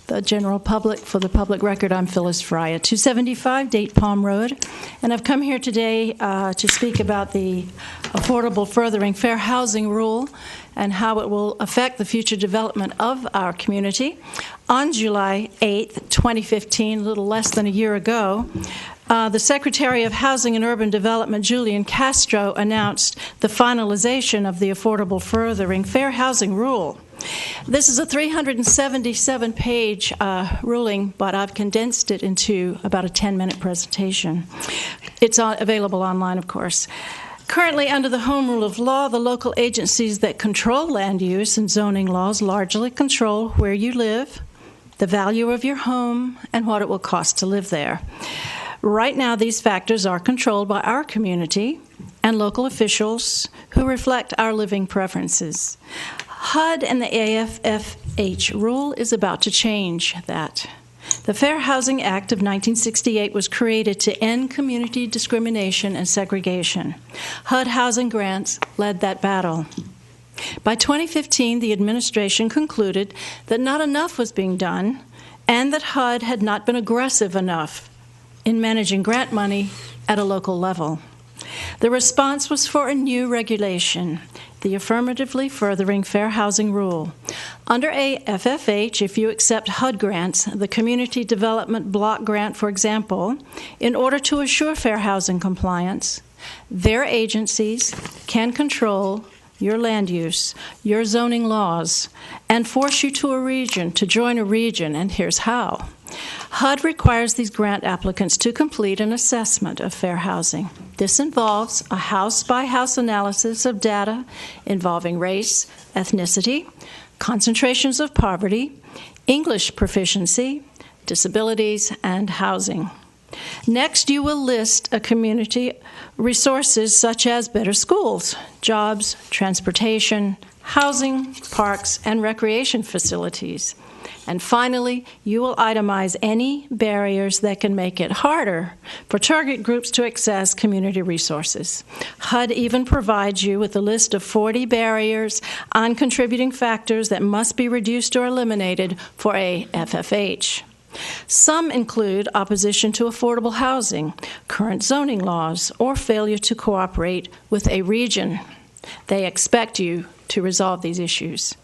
the general public. For the public record, I'm Phyllis Fry at 275 Date Palm Road, and I've come here today to speak about the Affordable Furthering Fair Housing Rule and how it will affect the future development of our community. On July 8th, 2015, a little less than a year ago, the Secretary of Housing and Urban Development, Julian Castro, announced the finalization of the Affordable Furthering Fair Housing Rule. This is a 377-page ruling, but I've condensed it into about a 10-minute presentation. It's available online, of course. Currently, under the home rule of law, the local agencies that control land use and zoning laws largely control where you live, the value of your home, and what it will cost to live there. Right now, these factors are controlled by our community and local officials who reflect our living preferences. HUD and the AFFH rule is about to change that. The Fair Housing Act of 1968 was created to end community discrimination and segregation. HUD housing grants led that battle. By 2015, the administration concluded that not enough was being done and that HUD had not been aggressive enough in managing grant money at a local level. The response was for a new regulation, the Affirmatively Furthering Fair Housing Rule. Under AFFH, if you accept HUD grants, the Community Development Block Grant, for example, in order to assure fair housing compliance, their agencies can control your land use, your zoning laws, and force you to join a region, and here's how. HUD requires these grant applicants to complete an assessment of fair housing. This involves a house-by-house analysis of data involving race, ethnicity, concentrations of poverty, English proficiency, disabilities, and housing. Next, you will list a community resources such as better schools, jobs, transportation, housing, parks, and recreation facilities. And finally, you will itemize any barriers that can make it harder for target groups to access community resources. HUD even provides you with a list of 40 barriers on contributing factors that must be reduced or eliminated for AFFH. Some include opposition to affordable housing, current zoning laws, or failure to cooperate with a region. They expect you to resolve these issues.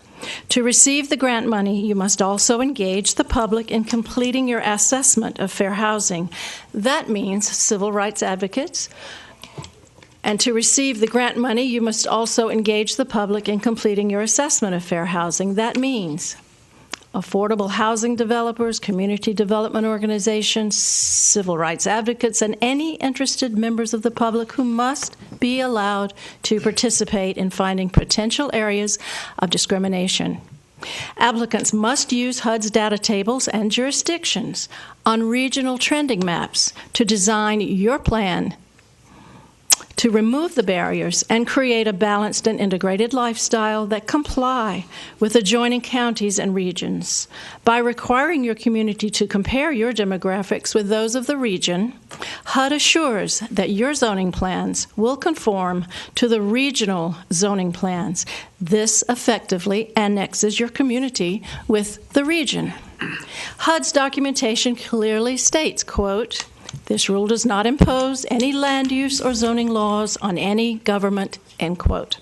To receive the grant money, you must also engage the public in completing your assessment of fair housing. That means civil rights advocates. And to receive the grant money, you must also engage the public in completing your assessment of fair housing. That means affordable housing developers, community development organizations, civil rights advocates, and any interested members of the public who must be allowed to participate in finding potential areas of discrimination. Applicants must use HUD's data tables and jurisdictions on regional trending maps to design your plan to remove the barriers and create a balanced and integrated lifestyle that comply with adjoining counties and regions. By requiring your community to compare your demographics with those of the region, HUD assures that your zoning plans will conform to the regional zoning plans. This effectively annexes your community with the region. HUD's documentation clearly states, quote, "This rule does not impose any land use or zoning laws on any government," end quote.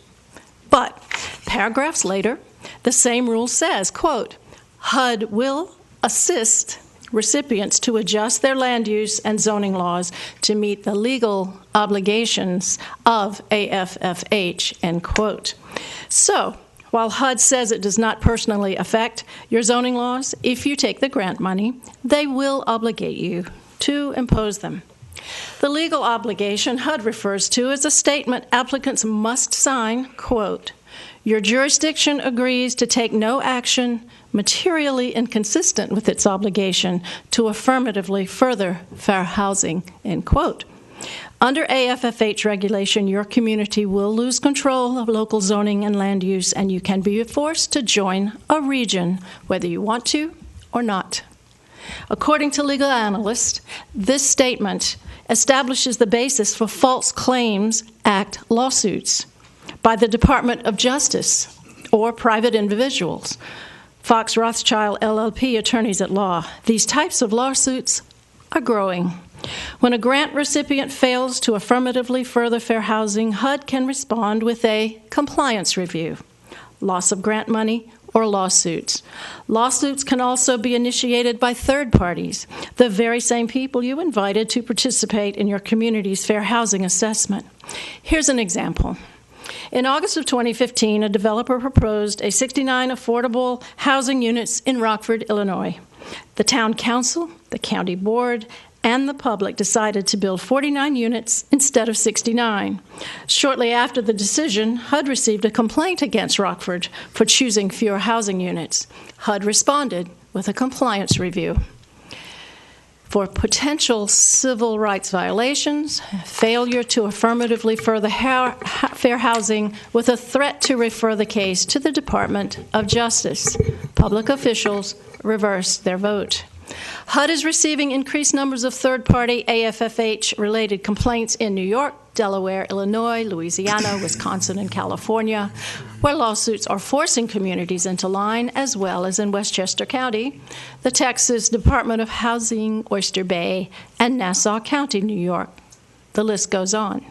But paragraphs later, the same rule says, quote, "HUD will assist recipients to adjust their land use and zoning laws to meet the legal obligations of AFFH," end quote. So, while HUD says it does not personally affect your zoning laws, if you take the grant money, they will obligate you to impose them. The legal obligation HUD refers to is a statement applicants must sign, quote, "Your jurisdiction agrees to take no action materially inconsistent with its obligation to affirmatively further fair housing," end quote. Under AFFH regulation, your community will lose control of local zoning and land use, and you can be forced to join a region, whether you want to or not. According to legal analysts, this statement establishes the basis for False Claims Act lawsuits by the Department of Justice or private individuals Fox Rothschild LLP attorneys at law. These types of lawsuits are growing. When a grant recipient fails to affirmatively further fair housing, HUD can respond with a compliance review, loss of grant money, or lawsuits. Lawsuits can also be initiated by third parties, the very same people you invited to participate in your community's fair housing assessment. Here's an example. In August of 2015, a developer proposed 69 affordable housing units in Rockford, Illinois. The town council, the county board, and the public decided to build 49 units instead of 69. Shortly after the decision, HUD received a complaint against Rockford for choosing fewer housing units. HUD responded with a compliance review. For potential civil rights violations, failure to affirmatively further fair housing with a threat to refer the case to the Department of Justice, public officials reversed their vote. HUD is receiving increased numbers of third-party AFFH-related complaints in New York, Delaware, Illinois, Louisiana, Wisconsin, and California, where lawsuits are forcing communities into line, as well as in Westchester County, the Texas Department of Housing, Oyster Bay, and Nassau County, New York. The list goes on.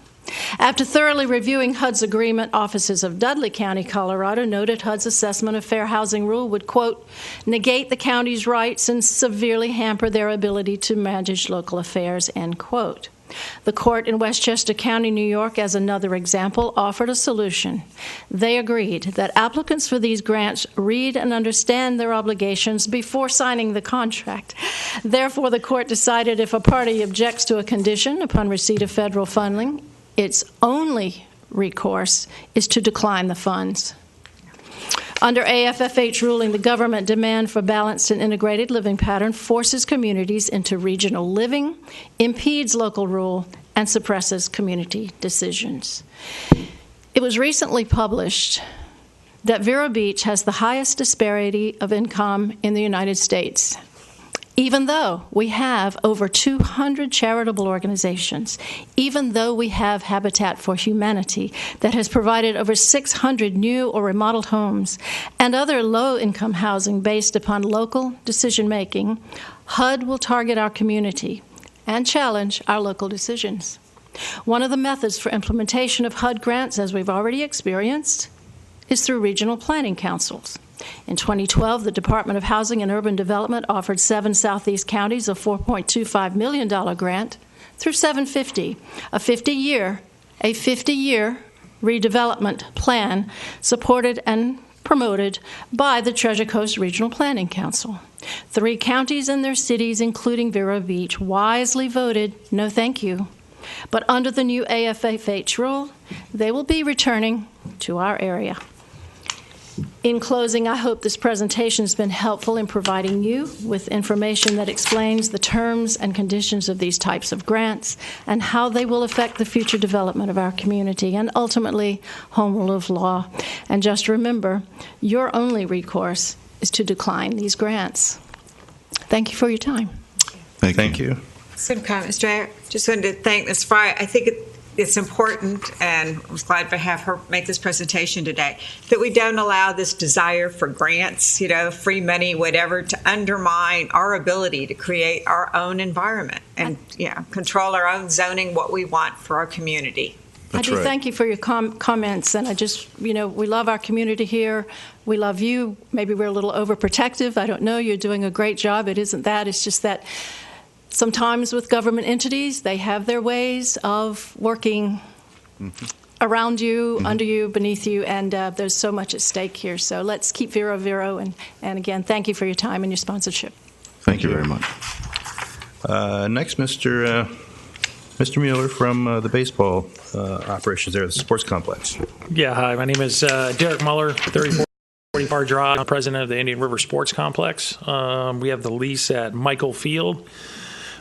After thoroughly reviewing HUD's agreement, offices of Dudley County, Colorado, noted HUD's assessment of fair housing rule would, quote, negate the county's rights and severely hamper their ability to manage local affairs, end quote. The court in Westchester County, New York, as another example, offered a solution. They agreed that applicants for these grants read and understand their obligations before signing the contract. Therefore, the court decided if a party objects to a condition upon receipt of federal funding, its only recourse is to decline the funds. Under AFFH ruling, the government demand for balanced and integrated living pattern forces communities into regional living, impedes local rule, and suppresses community decisions. It was recently published that Vero Beach has the highest disparity of income in the United States. Even though we have over 200 charitable organizations, even though we have Habitat for Humanity that has provided over 600 new or remodeled homes and other low-income housing based upon local decision-making, HUD will target our community and challenge our local decisions. One of the methods for implementation of HUD grants, as we've already experienced, is through regional planning councils. In 2012, the Department of Housing and Urban Development offered 7 Southeast counties a $4.25 million grant through 750, a 50-year redevelopment plan supported and promoted by the Treasure Coast Regional Planning Council. 3 counties and their cities, including Vero Beach, wisely voted no thank you. But under the new AFFH rule, they will be returning to our area. In closing, I hope this presentation has been helpful in providing you with information that explains the terms and conditions of these types of grants and how they will affect the future development of our community and ultimately home rule of law. And just remember, your only recourse is to decline these grants. Thank you for your time. Thank you. Some comments, Mr. Mayor. Just wanted to thank Ms. Fry. I think it's important, and I was glad to have her make this presentation today, that we don't allow this desire for grants, free money, whatever, to undermine our ability to create our own environment and control our own zoning, what we want for our community. That's I do right. thank you for your comments, and I just, we love our community here. We love you. Maybe we're a little overprotective. I don't know. You're doing a great job. It isn't that. It's just that sometimes with government entities, they have their ways of working around you, under you, beneath you, and there's so much at stake here. So let's keep Vero, and again, thank you for your time and your sponsorship. Thank you very much. Next, Mr. Mueller from the baseball operations there at the sports complex. Yeah, hi. My name is Derek Mueller, 3440 Drive. I'm president of the Indian River Sports Complex. We have the lease at Michael Field.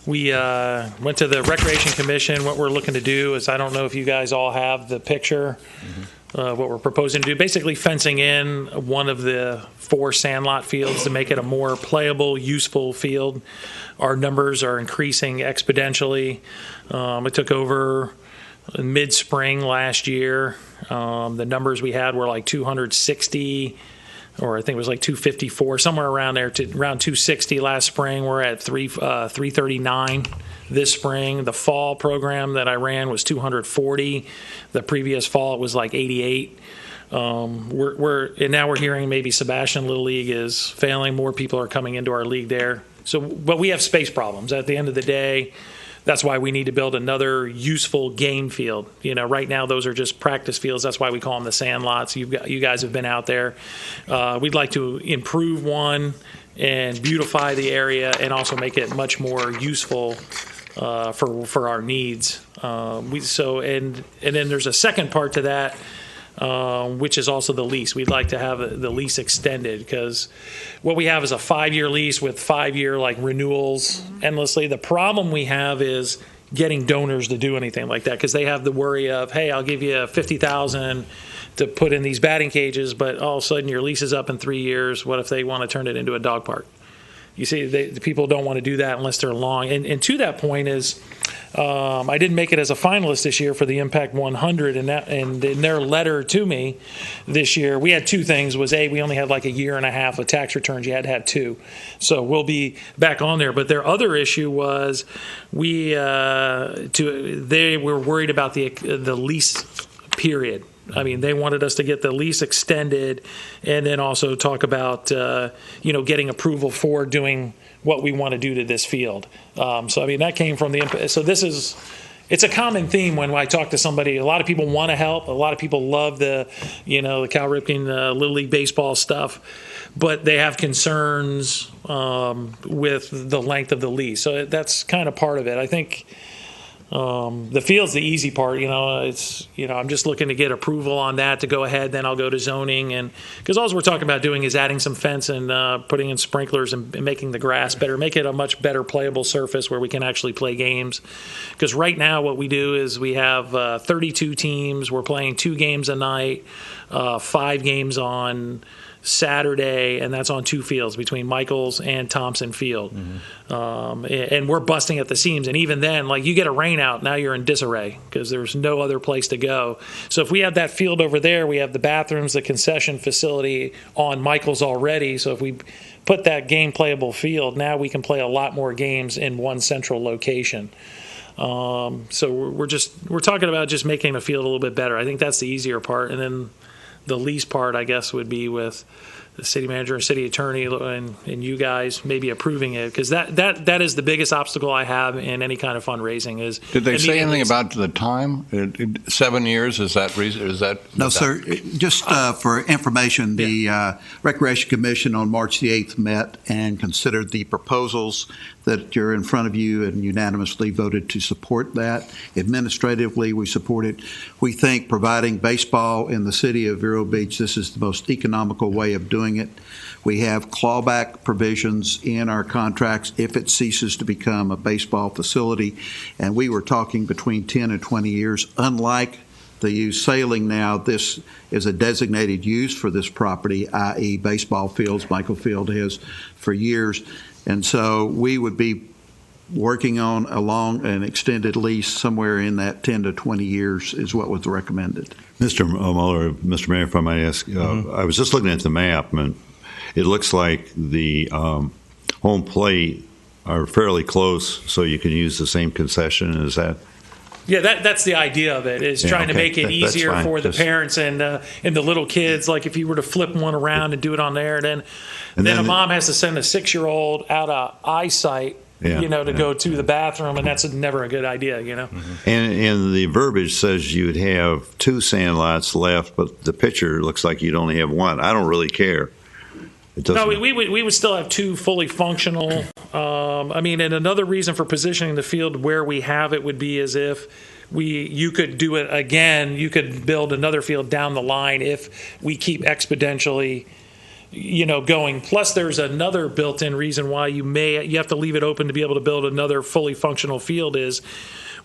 We went to the Recreation Commission. What we're looking to do is, I don't know if you guys all have the picture, what we're proposing to do. Basically fencing in one of the 4 sandlot fields to make it a more playable, useful field. Our numbers are increasing exponentially. It took over mid-spring last year. The numbers we had were like 260 or I think it was like 254, somewhere around there, to around 260 last spring. We're at 339 this spring. The fall program that I ran was 240. The previous fall it was like 88. And now we're hearing maybe Sebastian Little League is failing. More people are coming into our league there. So, but we have space problems. At the end of the day, that's why we need to build another useful game field. Right now those are just practice fields. That's why we call them the sand lots. You guys have been out there. We'd like to improve one and beautify the area, and also make it much more useful for our needs. And then there's a second part to that. Which is also the lease. We'd like to have the lease extended, because what we have is a 5-year lease with 5-year renewals endlessly. The problem we have is getting donors to do anything like that, because they have the worry of, hey, I'll give you $50,000 to put in these batting cages, but all of a sudden your lease is up in 3 years. What if they want to turn it into a dog park? You see, the people don't want to do that unless they're long. And to that point is, I didn't make it as a finalist this year for the Impact 100, and in their letter to me this year, we had two things. Was we only had like a year and a half of tax returns. You had to have two. So we'll be back on there. But their other issue was they were worried about the lease period. I mean, they wanted us to get the lease extended, and then also talk about, getting approval for doing what we want to do to this field. So, I mean, that came from it's a common theme when I talk to somebody. A lot of people want to help. A lot of people love the Cal Ripken Little League baseball stuff, but they have concerns with the length of the lease. So that's kind of part of it. I think the field's the easy part. I'm just looking to get approval on that to go ahead. Then I'll go to zoning, and because all we're talking about doing is adding some fence and putting in sprinklers and making the grass better, make it a much better playable surface where we can actually play games. Because right now what we do is we have 32 teams. We're playing 2 games a night, 5 games on Saturday, and that's on 2 fields between Michaels and Thompson Field. Mm-hmm. And we're busting at the seams. And even then, you get a rain out, now you're in disarray because there's no other place to go. So if we have that field over there, we have the bathrooms, the concession facility on Michaels already. So if we put that game playable field, now we can play a lot more games in one central location. So we're talking about just making the field a little bit better. I think that's the easier part. And then the lease part, I guess, would be with the city manager and city attorney and you guys maybe approving it, because that is the biggest obstacle I have in any kind of fundraising. Is did they say anything about the time? 7 years, is that reason? Is that no, sir? Just for information, the Recreation Commission on March the 8th met and considered the proposals that are in front of you and unanimously voted to support that. Administratively, we support it. We think providing baseball in the city of Vero Beach, this is the most economical way of doing it. We have clawback provisions in our contracts if it ceases to become a baseball facility, and we were talking between 10 and 20 years. Unlike the use sailing now, this is a designated use for this property, i.e. baseball fields. Michael Field has for years. And so we would be working on along an extended lease somewhere in that 10 to 20 years is what was recommended. Mr. Muller, Mr. Mayor, if I might ask, I was just looking at the map, and it looks like the home plate are fairly close, so you can use the same concession. Is that? Yeah, that's the idea of it, is trying to make it easier for the parents and the little kids. Like if you were to flip one around and do it on there, then a mom has to send a 6-year-old out of eyesight, to go to the bathroom, and that's never a good idea, Mm-hmm. And the verbiage says you'd have 2 sand lots left, but the picture looks like you'd only have 1. I don't really care. No, we would still have 2 fully functional. And another reason for positioning the field where we have it would be as if you could do it again. You could build another field down the line if we keep exponentially, going. Plus, there's another built-in reason why you have to leave it open to be able to build another fully functional field is.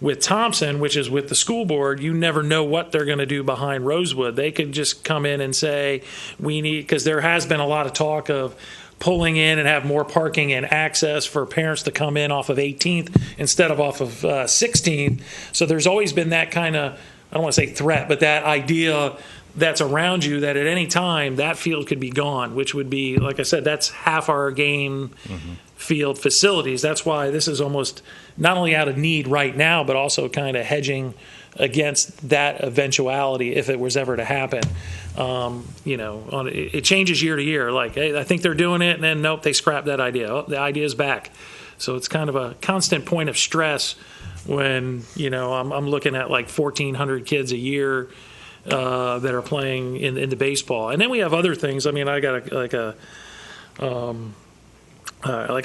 With Thompson, which is with the school board, you never know what they're going to do behind Rosewood. They could just come in and say, because there has been a lot of talk of pulling in and have more parking and access for parents to come in off of 18th instead of off of 16th. So there's always been that kind of, I don't want to say threat, but that idea that's around you that at any time that field could be gone, which would be, like I said, that's half our game field facilities. That's why this is almost not only out of need right now, but also kind of hedging against that eventuality if it was ever to happen. It changes year to year. Like, hey, I think they're doing it, and then nope, they scrap that idea. Oh, the idea is back. So it's kind of a constant point of stress when I'm looking at like 1,400 kids a year that are playing in the baseball, and then we have other things. I mean, I got like a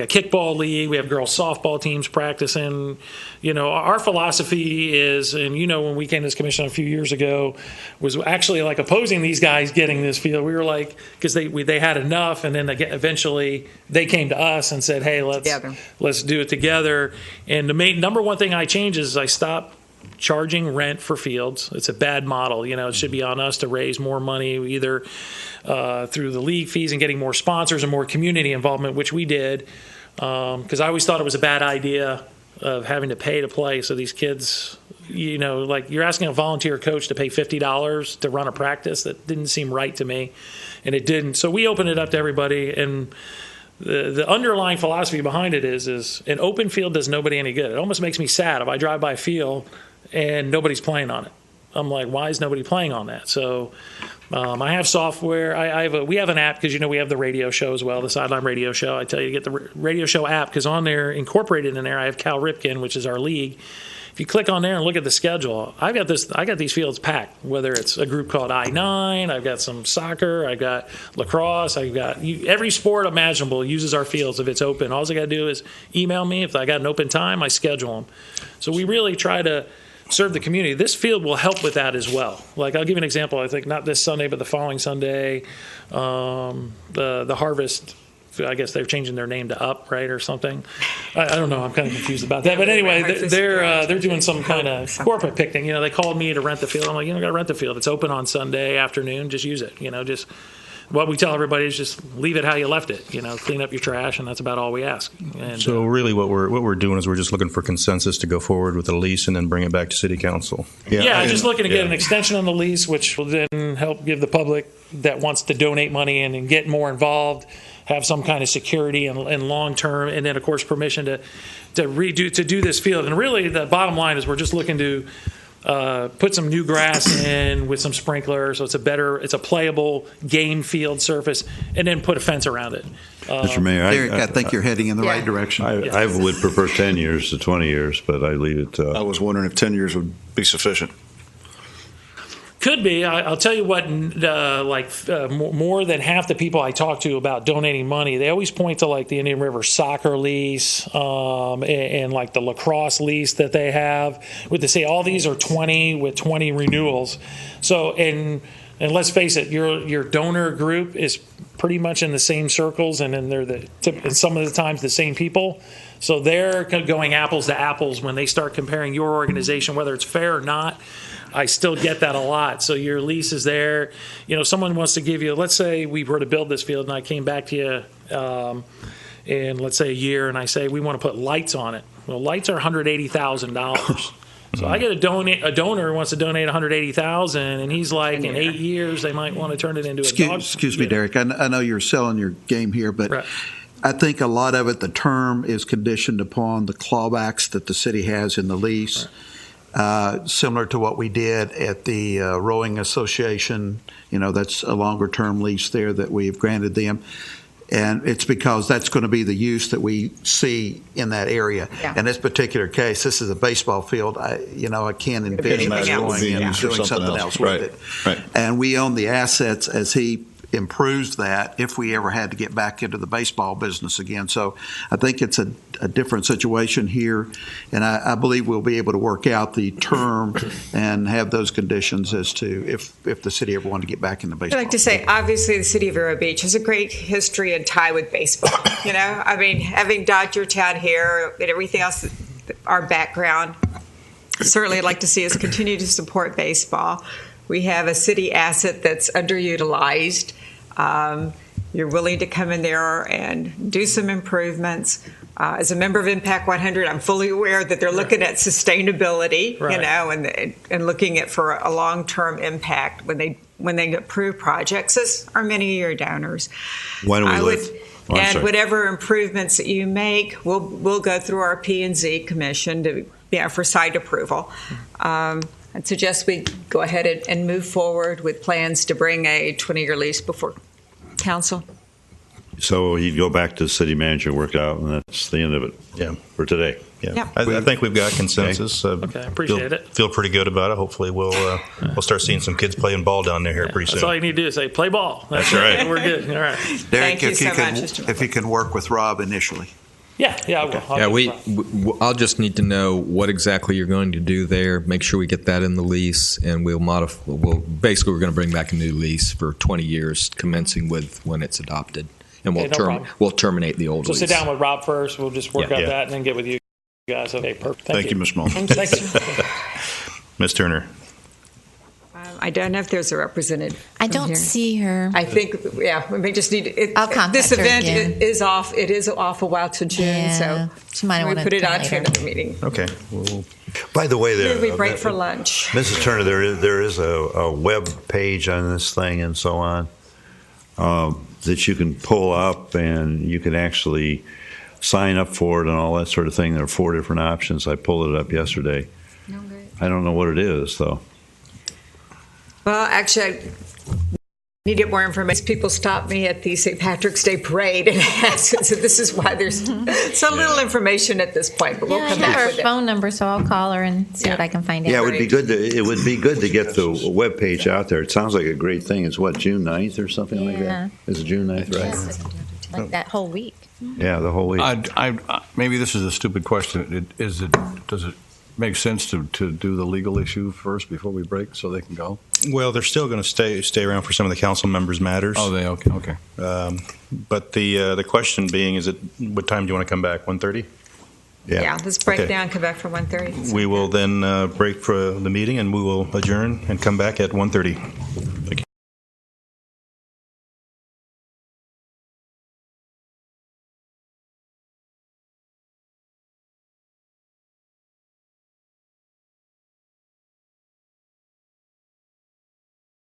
kickball league. We have girls softball teams practicing. Our philosophy is, and when we came to this commission a few years ago, was actually like opposing these guys getting this field. We were like, because they had enough, and then eventually they came to us and said, hey, let's do it together. And the number one thing I changed is I stopped charging rent for fields. It's a bad model. It should be on us to raise more money, either through the league fees and getting more sponsors and more community involvement, which we did, because I always thought it was a bad idea of having to pay to play. So these kids, like you're asking a volunteer coach to pay $50 to run a practice. That didn't seem right to me, and it didn't. So we opened it up to everybody, and the underlying philosophy behind it is an open field does nobody any good. It almost makes me sad if I drive by a field and nobody's playing on it. I'm like, why is nobody playing on that? So I have software. We have an app because we have the radio show as well, the Sideline Radio Show. I tell you to get the radio show app because on there, incorporated in there, I have Cal Ripken, which is our league. If you click on there and look at the schedule, I got these fields packed. Whether it's a group called I-9, I've got some soccer, I've got lacrosse, I've got every sport imaginable uses our fields if it's open. All I got to do is email me if I got an open time. I schedule them. So we really try to serve the community. This field will help with that as well. Like, I'll give you an example. I think not this Sunday, but the following Sunday, the Harvest, I guess they're changing their name to Up, right, or something. I don't know. I'm kind of confused about that. But anyway, they're doing some kind of corporate picnic. They called me to rent the field. I'm like, got to rent the field. It's open on Sunday afternoon. Just use it. Just what we tell everybody is just leave it how you left it. Clean up your trash, and that's about all we ask. And, so really what we're doing is we're just looking for consensus to go forward with the lease and then bring it back to city council. Yeah, just looking to get an extension on the lease, which will then help give the public that wants to donate money and get more involved, have some kind of security and long term, and then of course permission to do this field. And really the bottom line is we're just looking to put some new grass in with some sprinklers, so it's a playable game field surface, and then put a fence around it. Mr. Mayor, Derek, I think you're heading in the right direction. I would prefer 10 years to 20 years, but I leave it. I was wondering if 10 years would be sufficient. Could be. I'll tell you what, more than half the people I talk to about donating money, they always point to like the Indian River soccer lease and like the lacrosse lease that they have. They say all these are 20 with 20 renewals. So, and let's face it, your donor group is pretty much in the same circles, and then and some of the times the same people. So they're going apples to apples when they start comparing your organization, whether it's fair or not. I still get that a lot. So your lease is there. Someone wants to give you, let's say we were to build this field and I came back to you in, let's say, a year, and I say we want to put lights on it. Well, lights are $180,000. So I get a donor who wants to donate $180,000, and he's like, in 8 years, they might want to turn it into a dog. Excuse me, Derek. I know you're selling your game here, but right. I think a lot of it, the term is conditioned upon the clawbacks that the city has in the lease. Right. Similar to what we did at the Rowing Association, that's a longer-term lease there that we've granted them. And it's because that's going to be the use that we see in that area. Yeah. In this particular case, this is a baseball field. I can't envision us going and doing something else with it. Right. And we own the assets as he improves that if we ever had to get back into the baseball business again. So I think it's a different situation here, and I believe we'll be able to work out the term and have those conditions as to if the city ever wanted to get back into baseball. I'd like to say, obviously, the city of Vero Beach has a great history and tie with baseball. Having Dodger Town here and everything else, our background, certainly I'd like to see us continue to support baseball. We have a city asset that's underutilized. You're willing to come in there and do some improvements. As a member of Impact 100, I'm fully aware that they're looking at sustainability, Right. and looking at for a long-term impact when they approve projects, as are many of your donors. When do we I look? would- Oh, I'm and sorry. whatever improvements that you make, we'll go through our P&Z commission for site approval. I'd suggest we go ahead and move forward with plans to bring a 20-year lease before council. So he'd go back to the city manager, work it out, and that's the end of it. Yeah. For today. Yeah, Yep. I think we've got consensus. Okay, appreciate it. Feel pretty good about it. Hopefully, we'll start seeing some kids playing ball down there here pretty soon. That's all you need to do is say, play ball. That's right. We're good. All right. Derek, Thank you if so you much, can, Mr. if you can work with Rob initially. Yeah, I will. I'll just need to know what exactly you're going to do there. Make sure we get that in the lease, and we'll modify. Basically, we're going to bring back a new lease for 20 years, commencing with when it's adopted, and Okay, no problem. we'll terminate the old So lease. sit down with Rob first. We'll just work Yeah. out Yeah. that and then get with you guys. Okay, perfect. Thank you, Ms. Mull. Thank you. Ms. Turner. I don't know if there's a representative. I from don't here. see her. I think, we may just need. I'll contact this her event again. is off. It is off a while to June, Yeah, so she might we want to put it come on for later. another meeting. Okay. By the way, Maybe we break for lunch. Mrs. Turner, there is a web page on this thing and so on that you can pull up, and you can actually sign up for it and all that sort of thing. There are 4 different options. I pulled it up yesterday. I don't know what it is, though. Well, actually, I need to get more information. People stop me at the St. Patrick's Day parade and ask, so this is why there's so little information at this point, but we'll Yeah, I come have back her with it. phone number, so I'll call her and see what I can find out. Yeah, it would be good to get the web page out there. It sounds like a great thing. It's what, June 9th or something like Yeah. that? Is it June 9th, right? Yes, like that whole week. Yeah, the whole week. Maybe this is a stupid question. Does it make sense to do the legal issue first before we break so they can go? Well, they're still going to stay around for some of the council members' matters. Oh, okay. But the question being is, what time do you want to come back? 1:30? Yeah, let's break Okay. down, come back for 1:30. We will then break for the meeting, and we will adjourn and come back at 1:30.